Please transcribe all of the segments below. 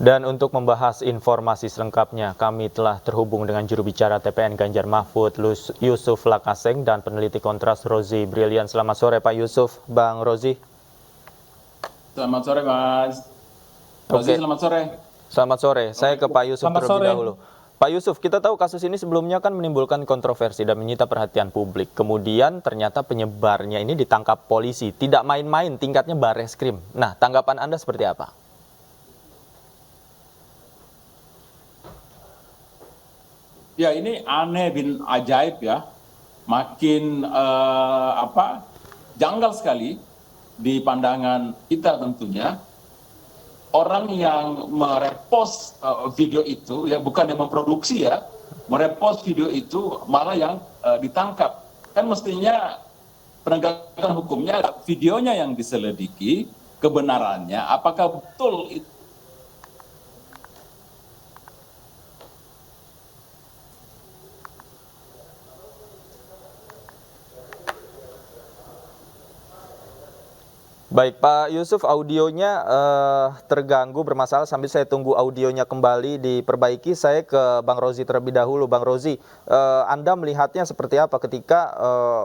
Dan untuk membahas informasi selengkapnya, kami telah terhubung dengan juru bicara TPN Ganjar Mahfud, Yusuf Lakaseng, dan peneliti Kontras Rozi Brilian. Selamat sore Pak Yusuf, Bang Rozi. Selamat sore Mas. Rozi, selamat sore. Selamat sore, saya ke Pak Yusuf terlebih dahulu. Pak Yusuf, kita tahu kasus ini sebelumnya kan menimbulkan kontroversi dan menyita perhatian publik. Kemudian ternyata penyebarnya ini ditangkap polisi, tidak main-main, tingkatnya Bareskrim. Nah, tanggapan Anda seperti apa? Ya, ini aneh bin ajaib ya. Makin janggal sekali di pandangan kita tentunya. Orang yang merepost video itu, ya bukan yang memproduksi ya, merepost video itu malah yang ditangkap. Kan mestinya penegakan hukumnya videonya yang diselidiki, kebenarannya, apakah betul itu. Baik, Pak Yusuf, audionya terganggu, bermasalah, sambil saya tunggu audionya kembali diperbaiki. Saya ke Bang Rozi terlebih dahulu. Bang Rozi, Anda melihatnya seperti apa ketika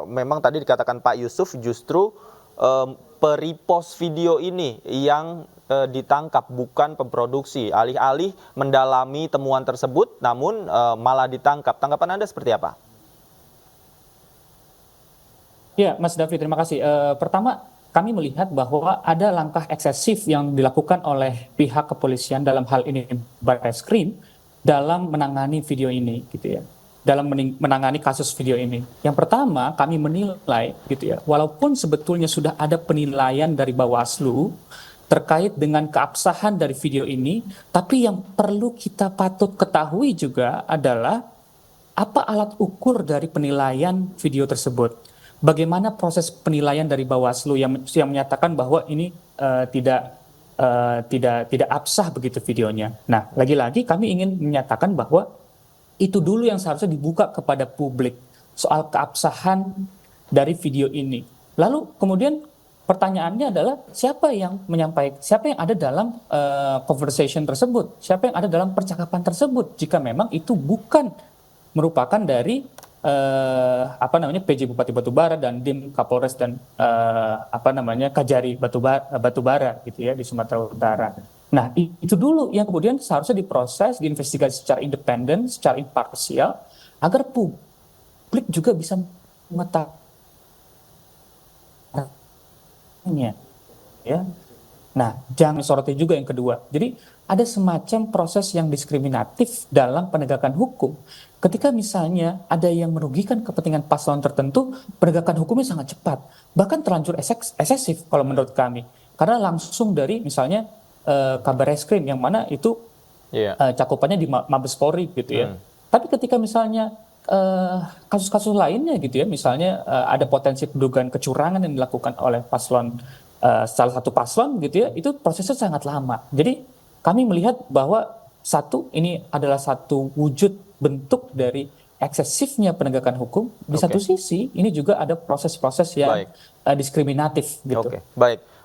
memang tadi dikatakan Pak Yusuf justru peripost video ini yang ditangkap, bukan pemproduksi. Alih-alih mendalami temuan tersebut, namun malah ditangkap. Tanggapan Anda seperti apa? Ya, Mas David, terima kasih. Pertama, kami melihat bahwa ada langkah eksesif yang dilakukan oleh pihak kepolisian, dalam hal ini Bareskrim, dalam menangani video ini, gitu ya. Dalam menangani kasus video ini. Yang pertama, kami menilai, gitu ya, walaupun sebetulnya sudah ada penilaian dari Bawaslu terkait dengan keabsahan dari video ini, tapi yang perlu kita patut ketahui juga adalah apa alat ukur dari penilaian video tersebut. Bagaimana proses penilaian dari Bawaslu yang menyatakan bahwa ini tidak absah begitu videonya. Nah, lagi-lagi kami ingin menyatakan bahwa itu dulu yang seharusnya dibuka kepada publik soal keabsahan dari video ini. Lalu kemudian pertanyaannya adalah siapa yang menyampaikan, siapa yang ada dalam conversation tersebut, siapa yang ada dalam percakapan tersebut, jika memang itu bukan merupakan dari PJ Bupati Batubara dan Dim Kapolres dan Kajari Batubara gitu ya di Sumatera Utara. Nah, itu dulu yang kemudian seharusnya diproses, diinvestigasi secara independen, secara imparsial, agar publik juga bisa mengetahuinya. Ya. Nah, jangan soroti juga yang kedua. Jadi ada semacam proses yang diskriminatif dalam penegakan hukum. Ketika misalnya ada yang merugikan kepentingan paslon tertentu, penegakan hukumnya sangat cepat, bahkan terlanjur eksesif kalau menurut kami. Karena langsung dari misalnya Kabar Reskrim yang mana itu cakupannya di Mabes Polri gitu ya. Tapi ketika misalnya kasus-kasus lainnya gitu ya, misalnya ada potensi dugaan kecurangan yang dilakukan oleh paslon, salah satu paslon gitu ya, itu prosesnya sangat lama. Jadi kami melihat bahwa ini adalah satu wujud bentuk dari eksesifnya penegakan hukum. Di satu sisi ini juga ada proses-proses yang diskriminatif gitu.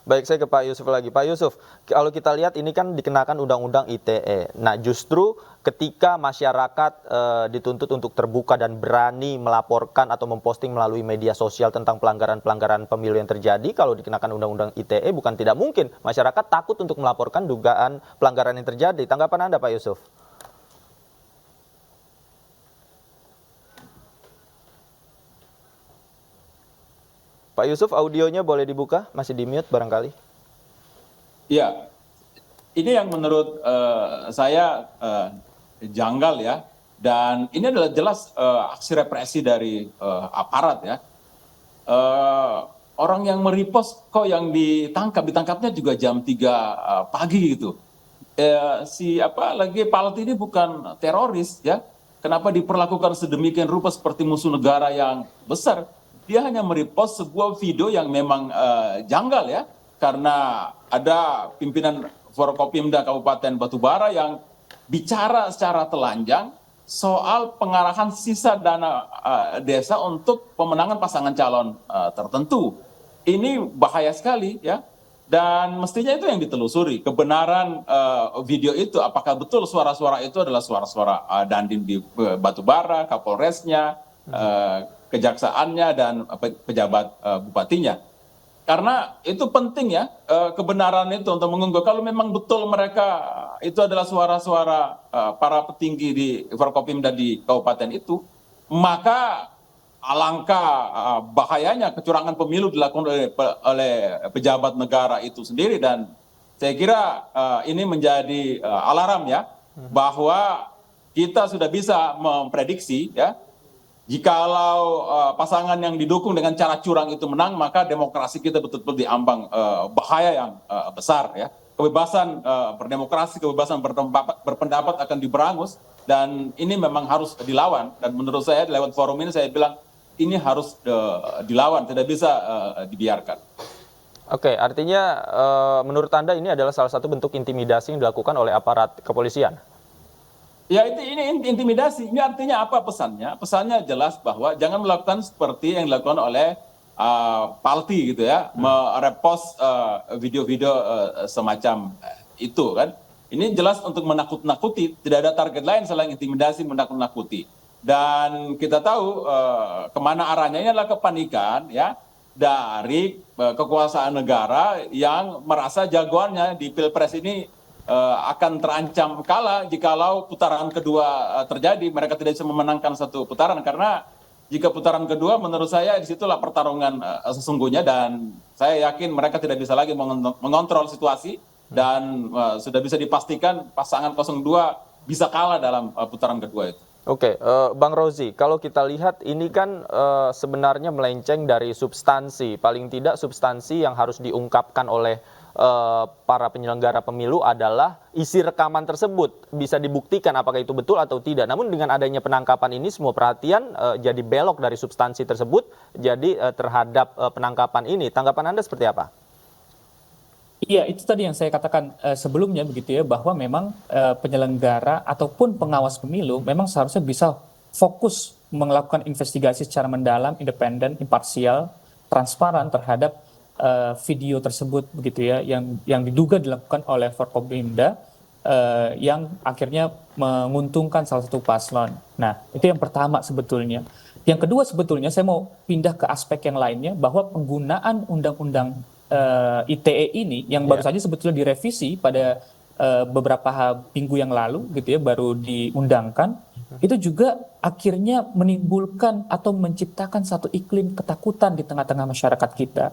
Baik, saya ke Pak Yusuf lagi. Pak Yusuf, kalau kita lihat ini kan dikenakan Undang-Undang ITE. Nah, justru ketika masyarakat dituntut untuk terbuka dan berani melaporkan atau memposting melalui media sosial tentang pelanggaran-pelanggaran pemilu yang terjadi, kalau dikenakan Undang-Undang ITE bukan tidak mungkin. Masyarakat takut untuk melaporkan dugaan pelanggaran yang terjadi. Tanggapan Anda, Pak Yusuf? Pak Yusuf, audionya boleh dibuka? Masih di mute barangkali. Ya, ini yang menurut saya janggal ya. Dan ini adalah jelas aksi represi dari aparat ya. Orang yang merepost kok yang ditangkapnya juga jam 3 pagi gitu. Palat ini bukan teroris ya. Kenapa diperlakukan sedemikian rupa seperti musuh negara yang besar? Dia hanya merepost sebuah video yang memang janggal ya, karena ada pimpinan Forkopimda Kabupaten Batubara yang bicara secara telanjang soal pengarahan sisa dana desa untuk pemenangan pasangan calon tertentu. Ini bahaya sekali ya. Dan mestinya itu yang ditelusuri, kebenaran video itu, apakah betul suara-suara itu adalah suara-suara Dandim di Batubara, Kapolresnya, kejaksaannya, dan pejabat bupatinya. Karena itu penting ya, kebenaran itu untuk mengungkap. Kalau memang betul mereka itu adalah suara-suara para petinggi di Forkopimda di kabupaten itu, maka alangkah bahayanya kecurangan pemilu dilakukan oleh pejabat negara itu sendiri. Dan saya kira ini menjadi alarm ya, bahwa kita sudah bisa memprediksi ya, jikalau pasangan yang didukung dengan cara curang itu menang, maka demokrasi kita betul-betul diambang bahaya yang besar ya. Kebebasan berdemokrasi, kebebasan berpendapat akan diberangus, dan ini memang harus dilawan. Dan menurut saya lewat forum ini saya bilang ini harus dilawan, tidak bisa dibiarkan. Oke, artinya menurut Anda ini adalah salah satu bentuk intimidasi yang dilakukan oleh aparat kepolisian? Ya, ini intimidasi. Ini artinya apa pesannya? Pesannya jelas bahwa jangan melakukan seperti yang dilakukan oleh Palti gitu ya, merepost video-video semacam itu kan. Ini jelas untuk menakut-nakuti, tidak ada target lain selain intimidasi, menakut-nakuti. Dan kita tahu kemana arahnya, ini adalah kepanikan ya dari kekuasaan negara yang merasa jagoannya di Pilpres ini akan terancam kalah jikalau putaran kedua terjadi. Mereka tidak bisa memenangkan satu putaran, karena jika putaran kedua menurut saya disitulah pertarungan sesungguhnya, dan saya yakin mereka tidak bisa lagi mengontrol situasi, dan sudah bisa dipastikan pasangan 02 bisa kalah dalam putaran kedua itu. Oke, Bang Rozi, kalau kita lihat ini kan sebenarnya melenceng dari substansi. Paling tidak substansi yang harus diungkapkan oleh para penyelenggara pemilu adalah isi rekaman tersebut. Bisa dibuktikan apakah itu betul atau tidak. Namun dengan adanya penangkapan ini semua perhatian jadi belok dari substansi tersebut, jadi terhadap penangkapan ini. Tanggapan Anda seperti apa? Iya, itu tadi yang saya katakan sebelumnya begitu ya, bahwa memang penyelenggara ataupun pengawas pemilu memang seharusnya bisa fokus melakukan investigasi secara mendalam, independen, imparsial, transparan terhadap video tersebut begitu ya, yang diduga dilakukan oleh Forkopimda yang akhirnya menguntungkan salah satu paslon. Nah, itu yang pertama sebetulnya. Yang kedua sebetulnya saya mau pindah ke aspek yang lainnya, bahwa penggunaan undang-undang ITE ini yang baru saja sebetulnya direvisi pada beberapa minggu yang lalu gitu ya, baru diundangkan, itu juga akhirnya menimbulkan atau menciptakan satu iklim ketakutan di tengah-tengah masyarakat kita.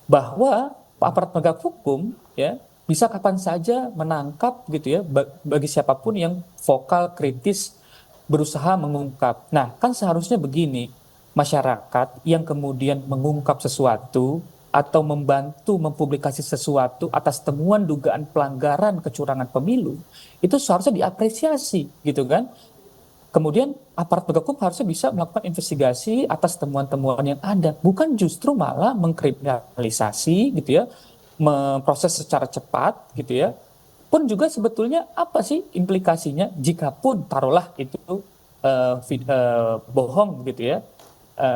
Bahwa aparat penegak hukum ya bisa kapan saja menangkap gitu ya bagi siapapun yang vokal kritis berusaha mengungkap. Nah, kan seharusnya begini, masyarakat yang kemudian mengungkap sesuatu atau membantu mempublikasi sesuatu atas temuan dugaan pelanggaran kecurangan pemilu, itu seharusnya diapresiasi gitu kan. Kemudian aparat penegak hukum harusnya bisa melakukan investigasi atas temuan-temuan yang ada, bukan justru malah mengkriminalisasi gitu ya, memproses secara cepat gitu ya. Pun juga sebetulnya apa sih implikasinya jika pun taruhlah itu bohong gitu ya.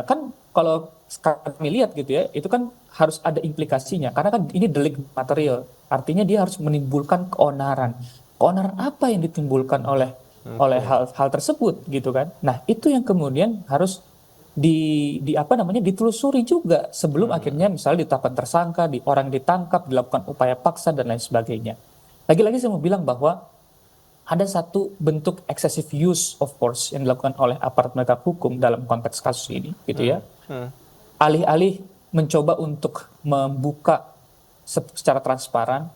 Kan kalau kami lihat gitu ya, itu kan harus ada implikasinya, karena kan ini delik material, artinya dia harus menimbulkan keonaran. Keonaran apa yang ditimbulkan oleh hal tersebut gitu kan. Nah, itu yang kemudian harus ditelusuri juga sebelum akhirnya misalnya ditetapkan tersangka, orang ditangkap, dilakukan upaya paksa dan lain sebagainya. Lagi-lagi saya mau bilang bahwa ada satu bentuk excessive use of force yang dilakukan oleh aparat penegak hukum dalam konteks kasus ini gitu ya. Alih-alih mencoba untuk membuka secara transparan,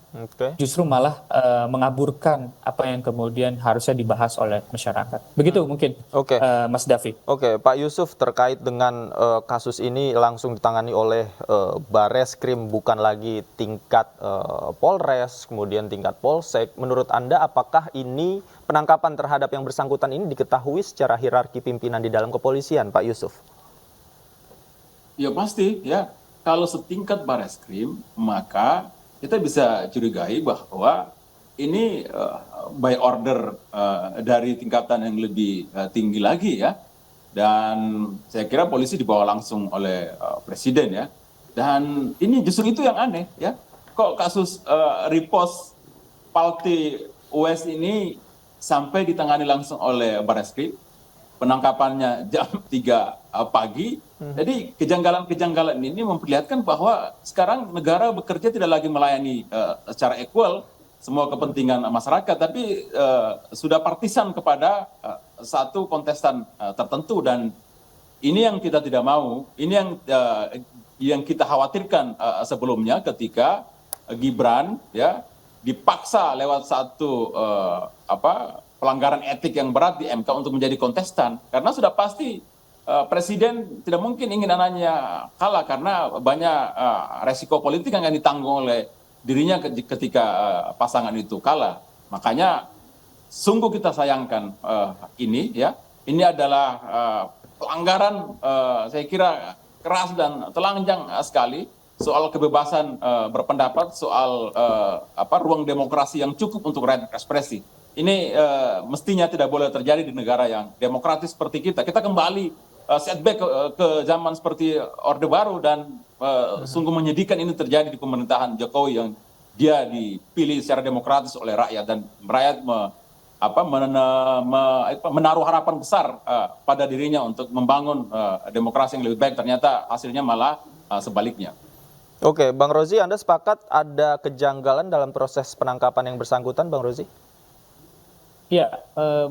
justru malah mengaburkan apa yang kemudian harusnya dibahas oleh masyarakat. Begitu mungkin, Mas David. Oke, Pak Yusuf, terkait dengan kasus ini langsung ditangani oleh Bareskrim, bukan lagi tingkat Polres, kemudian tingkat Polsek. Menurut Anda, apakah ini penangkapan terhadap yang bersangkutan ini diketahui secara hierarki pimpinan di dalam kepolisian, Pak Yusuf? Ya pasti ya, kalau setingkat Bareskrim maka kita bisa curigai bahwa ini by order dari tingkatan yang lebih tinggi lagi ya. Dan saya kira polisi dibawa langsung oleh presiden ya. Dan ini justru itu yang aneh ya. kok kasus repost Palti US ini sampai ditangani langsung oleh Barreskrim, penangkapannya jam 3 pagi. Jadi kejanggalan-kejanggalan ini memperlihatkan bahwa sekarang negara bekerja tidak lagi melayani secara equal semua kepentingan masyarakat, tapi sudah partisan kepada satu kontestan tertentu, dan ini yang kita tidak mau, ini yang kita khawatirkan sebelumnya ketika Gibran ya dipaksa lewat satu pelanggaran etik yang berat di MK untuk menjadi kontestan, karena sudah pasti presiden tidak mungkin ingin anaknya kalah karena banyak resiko politik yang akan ditanggung oleh dirinya ketika pasangan itu kalah. Makanya sungguh kita sayangkan ini ya. Ini adalah pelanggaran saya kira keras dan telanjang sekali soal kebebasan berpendapat, soal ruang demokrasi yang cukup untuk rakyat ekspresi. Ini mestinya tidak boleh terjadi di negara yang demokratis seperti kita. Kita kembali setback ke zaman seperti Orde Baru, dan sungguh menyedihkan ini terjadi di pemerintahan Jokowi yang dia dipilih secara demokratis oleh rakyat, dan rakyat menaruh harapan besar pada dirinya untuk membangun demokrasi yang lebih baik. Ternyata hasilnya malah sebaliknya. Oke, Bang Rozi, Anda sepakat ada kejanggalan dalam proses penangkapan yang bersangkutan, Bang Rozi? Ya,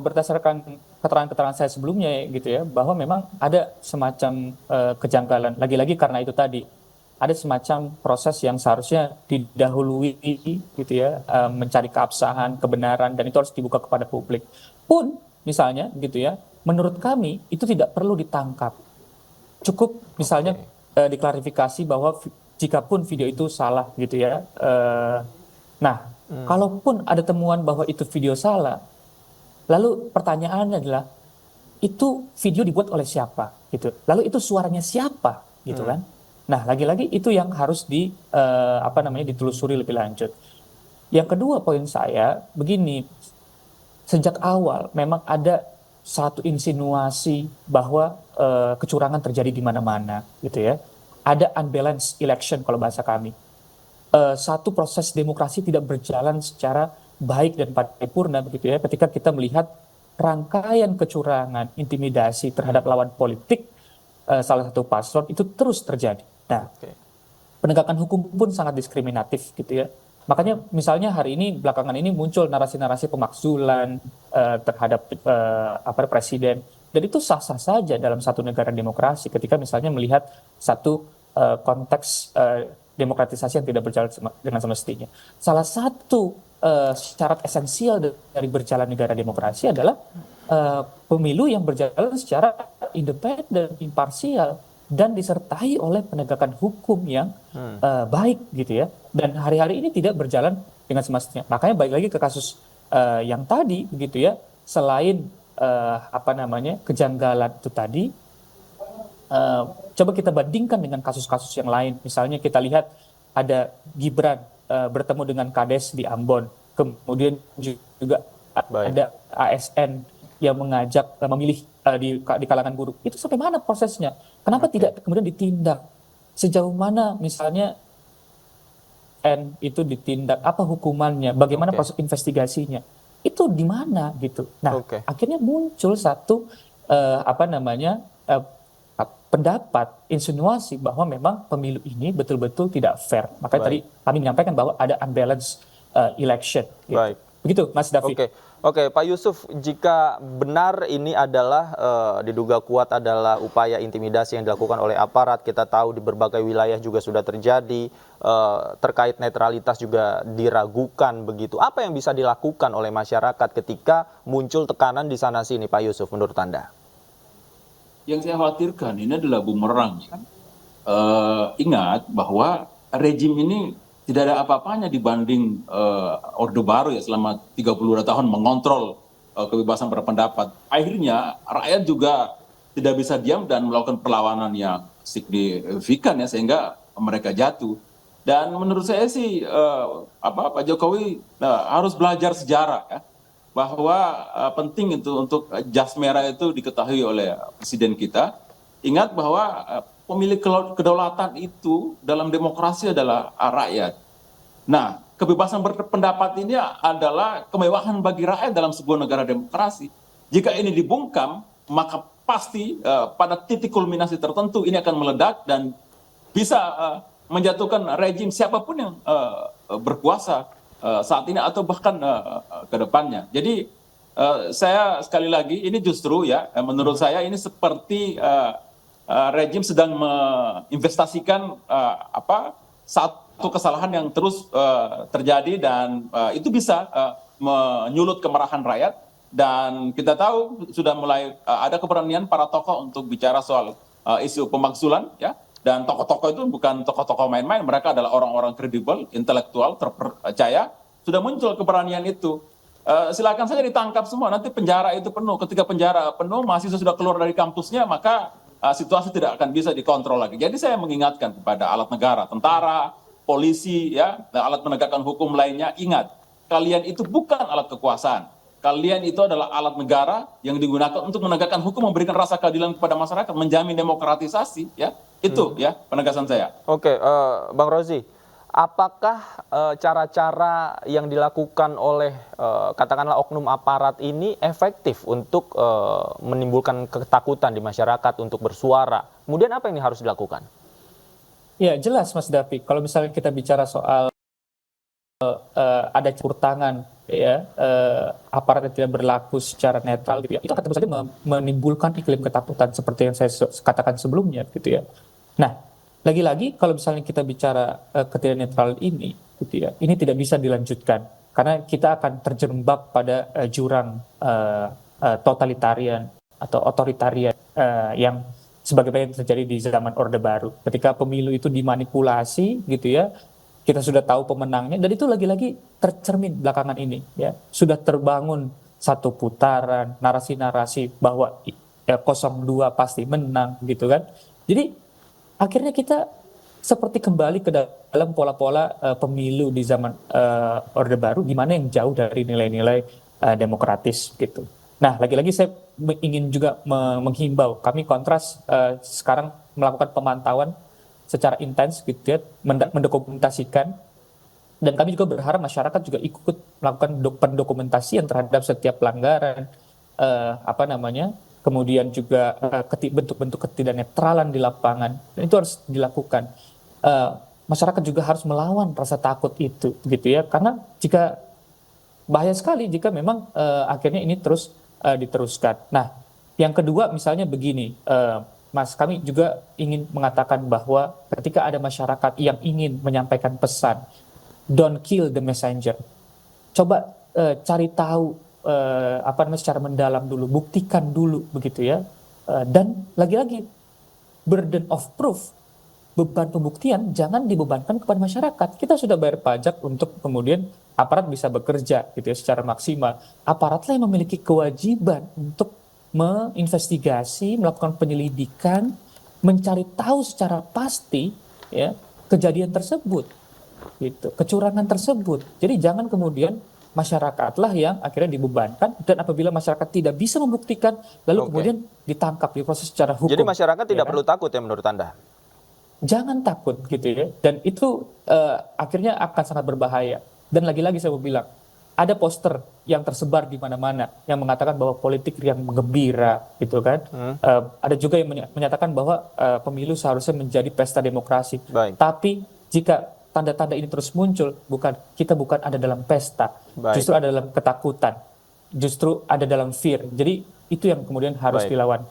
berdasarkan keterangan-keterangan saya sebelumnya gitu ya, bahwa memang ada semacam kejanggalan. Lagi-lagi karena itu tadi, ada semacam proses yang seharusnya didahului gitu ya, mencari keabsahan, kebenaran, dan itu harus dibuka kepada publik. Pun misalnya gitu ya, menurut kami itu tidak perlu ditangkap. Cukup misalnya diklarifikasi bahwa jikapun video itu salah gitu ya. Kalaupun ada temuan bahwa itu video salah, lalu pertanyaannya adalah itu video dibuat oleh siapa gitu. Lalu itu suaranya siapa gitu kan. Nah, lagi-lagi itu yang harus ditelusuri lebih lanjut. Yang kedua poin saya begini, sejak awal memang ada satu insinuasi bahwa kecurangan terjadi di mana-mana gitu ya. Ada unbalanced election kalau bahasa kami. Satu proses demokrasi tidak berjalan secara baik dan paripurna begitu ya, ketika kita melihat rangkaian kecurangan, intimidasi terhadap lawan politik salah satu paslon itu terus terjadi. Nah, penegakan hukum pun sangat diskriminatif gitu ya. Makanya misalnya hari ini belakangan ini muncul narasi-narasi pemakzulan terhadap presiden, dan itu sah-sah saja dalam satu negara demokrasi ketika misalnya melihat satu konteks demokratisasi yang tidak berjalan dengan semestinya. Salah satu syarat esensial dari berjalan negara demokrasi adalah pemilu yang berjalan secara independen, imparsial, dan disertai oleh penegakan hukum yang baik gitu ya. Dan hari-hari ini tidak berjalan dengan semestinya. Makanya balik lagi ke kasus yang tadi begitu ya. Selain kejanggalan itu tadi, coba kita bandingkan dengan kasus-kasus yang lain. Misalnya kita lihat ada Gibran bertemu dengan Kades di Ambon, kemudian juga ada ASN yang mengajak memilih di kalangan buruh. Itu sampai mana prosesnya? Kenapa tidak kemudian ditindak? Sejauh mana misalnya N itu ditindak? Apa hukumannya? Bagaimana proses investigasinya? Itu di mana gitu? Nah, akhirnya muncul satu pendapat, insinuasi bahwa memang pemilu ini betul-betul tidak fair. Makanya tadi kami menyampaikan bahwa ada unbalanced election. Gitu. Baik. Begitu, Mas David. Oke, Pak Yusuf, jika benar ini adalah diduga kuat adalah upaya intimidasi yang dilakukan oleh aparat, kita tahu di berbagai wilayah juga sudah terjadi, terkait netralitas juga diragukan begitu. Apa yang bisa dilakukan oleh masyarakat ketika muncul tekanan di sana sini, Pak Yusuf, menurut Anda? Yang saya khawatirkan ini adalah bumerang. Ingat bahwa rejim ini tidak ada apa-apanya dibanding Orde Baru ya, selama 32 tahun mengontrol kebebasan berpendapat. Akhirnya rakyat juga tidak bisa diam dan melakukan perlawanan yang signifikan ya, sehingga mereka jatuh. Dan menurut saya sih Pak Jokowi harus belajar sejarah ya, bahwa penting itu untuk jas merah itu diketahui oleh presiden kita. Ingat bahwa pemilik kedaulatan itu dalam demokrasi adalah rakyat. Nah, kebebasan berpendapat ini adalah kemewahan bagi rakyat dalam sebuah negara demokrasi. Jika ini dibungkam, maka pasti pada titik kulminasi tertentu ini akan meledak dan bisa menjatuhkan rejim siapapun yang berkuasa saat ini atau bahkan ke depannya. Jadi saya sekali lagi ini justru ya menurut saya ini seperti rejim sedang menginvestasikan satu kesalahan yang terus terjadi dan itu bisa menyulut kemarahan rakyat. Dan kita tahu sudah mulai ada keberanian para tokoh untuk bicara soal isu pemakzulan, ya. Dan tokoh-tokoh itu bukan tokoh-tokoh main-main, mereka adalah orang-orang kredibel, intelektual, terpercaya. Sudah muncul keberanian itu. Silakan saja ditangkap semua, nanti penjara itu penuh. Ketika penjara penuh, mahasiswa sudah keluar dari kampusnya, maka situasi tidak akan bisa dikontrol lagi. Jadi saya mengingatkan kepada alat negara, tentara, polisi, ya, dan alat menegakkan hukum lainnya, ingat, kalian itu bukan alat kekuasaan. Kalian itu adalah alat negara yang digunakan untuk menegakkan hukum, memberikan rasa keadilan kepada masyarakat, menjamin demokratisasi, ya. Itu ya penegasan saya. Oke, Bang Rozi, apakah cara-cara yang dilakukan oleh katakanlah oknum aparat ini efektif untuk menimbulkan ketakutan di masyarakat untuk bersuara? Kemudian apa yang harus dilakukan? Ya jelas Mas David, kalau misalnya kita bicara soal ada campur tangan ya aparat yang tidak berlaku secara netral gitu ya, itu akan tentu saja menimbulkan iklim ketakutan seperti yang saya katakan sebelumnya gitu ya. Nah, lagi-lagi kalau misalnya kita bicara ketidaknetralan ini gitu ya, ini tidak bisa dilanjutkan karena kita akan terjerembab pada jurang totalitarian atau otoritarian yang sebagaimana yang terjadi di zaman Orde Baru ketika pemilu itu dimanipulasi gitu ya. Kita sudah tahu pemenangnya dan itu lagi-lagi tercermin belakangan ini ya. Sudah terbangun satu putaran narasi-narasi bahwa 02 pasti menang gitu kan. Jadi akhirnya kita seperti kembali ke dalam pola-pola pemilu di zaman Orde Baru di mana yang jauh dari nilai-nilai demokratis gitu. Nah, lagi-lagi saya ingin juga menghimbau, kami Kontras sekarang melakukan pemantauan secara intens gitu ya, mendokumentasikan, dan kami juga berharap masyarakat juga ikut melakukan pendokumentasian terhadap setiap pelanggaran kemudian juga bentuk-bentuk ketidaknetralan di lapangan, dan itu harus dilakukan. Masyarakat juga harus melawan rasa takut itu gitu ya, karena jika bahaya sekali jika memang akhirnya ini terus diteruskan. Nah, yang kedua misalnya begini, Mas, kami juga ingin mengatakan bahwa ketika ada masyarakat yang ingin menyampaikan pesan, don't kill the messenger. Coba cari tahu secara mendalam dulu, buktikan dulu begitu ya. Dan lagi-lagi burden of proof, beban pembuktian jangan dibebankan kepada masyarakat. Kita sudah bayar pajak untuk kemudian aparat bisa bekerja gitu ya secara maksimal. Aparatlah yang memiliki kewajiban untuk menginvestigasi, melakukan penyelidikan, mencari tahu secara pasti ya kejadian tersebut, gitu, kecurangan tersebut. Jadi jangan kemudian masyarakatlah yang akhirnya dibebankan, dan apabila masyarakat tidak bisa membuktikan, lalu kemudian ditangkap, diproses secara hukum. Jadi masyarakat tidak ya, perlu takut ya menurut Anda? Jangan takut gitu ya, dan itu akhirnya akan sangat berbahaya. Dan lagi-lagi saya mau bilang, ada poster yang tersebar di mana-mana yang mengatakan bahwa politik yang gembira gitu kan. Ada juga yang menyatakan bahwa pemilu seharusnya menjadi pesta demokrasi. Baik. Tapi jika tanda-tanda ini terus muncul, kita bukan ada dalam pesta, justru ada dalam ketakutan, justru ada dalam fear. Jadi itu yang kemudian harus dilawan.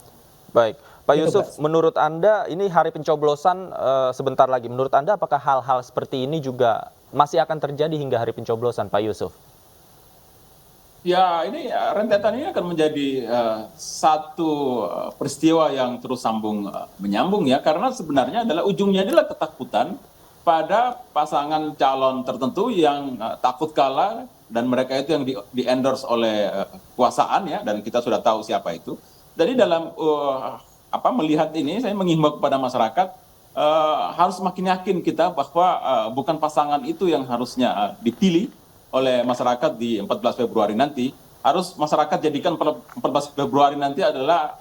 Baik, Pak Itu, Yusuf, Mas. menurut Anda ini hari pencoblosan sebentar lagi. Menurut Anda apakah hal-hal seperti ini juga masih akan terjadi hingga hari pencoblosan, Pak Yusuf? Ya, ini rentetan ini akan menjadi satu peristiwa yang terus menyambung ya, karena sebenarnya adalah ujungnya adalah ketakutan pada pasangan calon tertentu yang takut kalah, dan mereka itu yang di-endorse oleh kekuasaan ya, dan kita sudah tahu siapa itu. Jadi dalam melihat ini, saya menghimbau kepada masyarakat harus makin yakin kita bahwa bukan pasangan itu yang harusnya dipilih oleh masyarakat di 14 Februari nanti. Harus masyarakat jadikan 14 Februari nanti adalah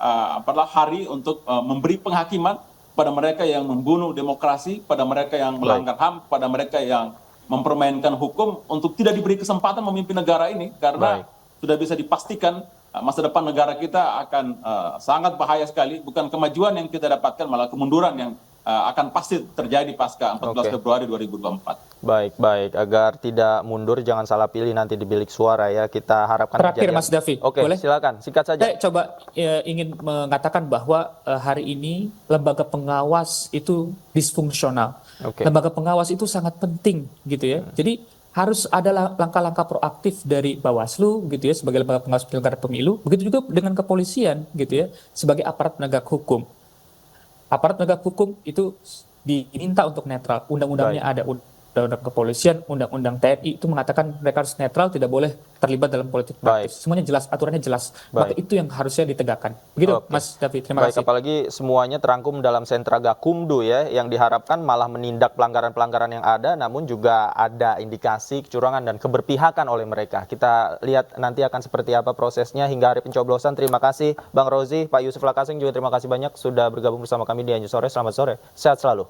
hari untuk memberi penghakiman pada mereka yang membunuh demokrasi, pada mereka yang melanggar HAM, pada mereka yang mempermainkan hukum untuk tidak diberi kesempatan memimpin negara ini, karena sudah bisa dipastikan masa depan negara kita akan sangat bahaya sekali. Bukan kemajuan yang kita dapatkan, malah kemunduran yang akan pasti terjadi pasca 14 Februari 2024. Baik. Agar tidak mundur, jangan salah pilih nanti di bilik suara ya. Kita harapkan Terakhir, kejadian. Mas Davi, Oke, boleh? silakan, singkat saja. Saya coba ingin mengatakan bahwa hari ini lembaga pengawas itu disfungsional. Lembaga pengawas itu sangat penting gitu ya. Jadi harus ada langkah-langkah proaktif dari Bawaslu gitu ya sebagai lembaga pengawas penyelenggara pemilu. Begitu juga dengan kepolisian gitu ya sebagai aparat penegak hukum. Aparat penegak hukum itu diminta untuk netral. Undang-undangnya ada, undang-undang kepolisian, undang-undang TNI itu mengatakan mereka harus netral, tidak boleh terlibat dalam politik praktis. Semuanya jelas, aturannya jelas. Maka itu yang harusnya ditegakkan. Begitu, Mas David. Terima kasih. Apalagi semuanya terangkum dalam sentra Gakumdu ya, yang diharapkan malah menindak pelanggaran-pelanggaran yang ada, namun juga ada indikasi kecurangan dan keberpihakan oleh mereka. Kita lihat nanti akan seperti apa prosesnya hingga hari pencoblosan. Terima kasih Bang Rozi, Pak Yusuf Lakasing juga terima kasih banyak sudah bergabung bersama kami di Anju Sore. Selamat sore, sehat selalu.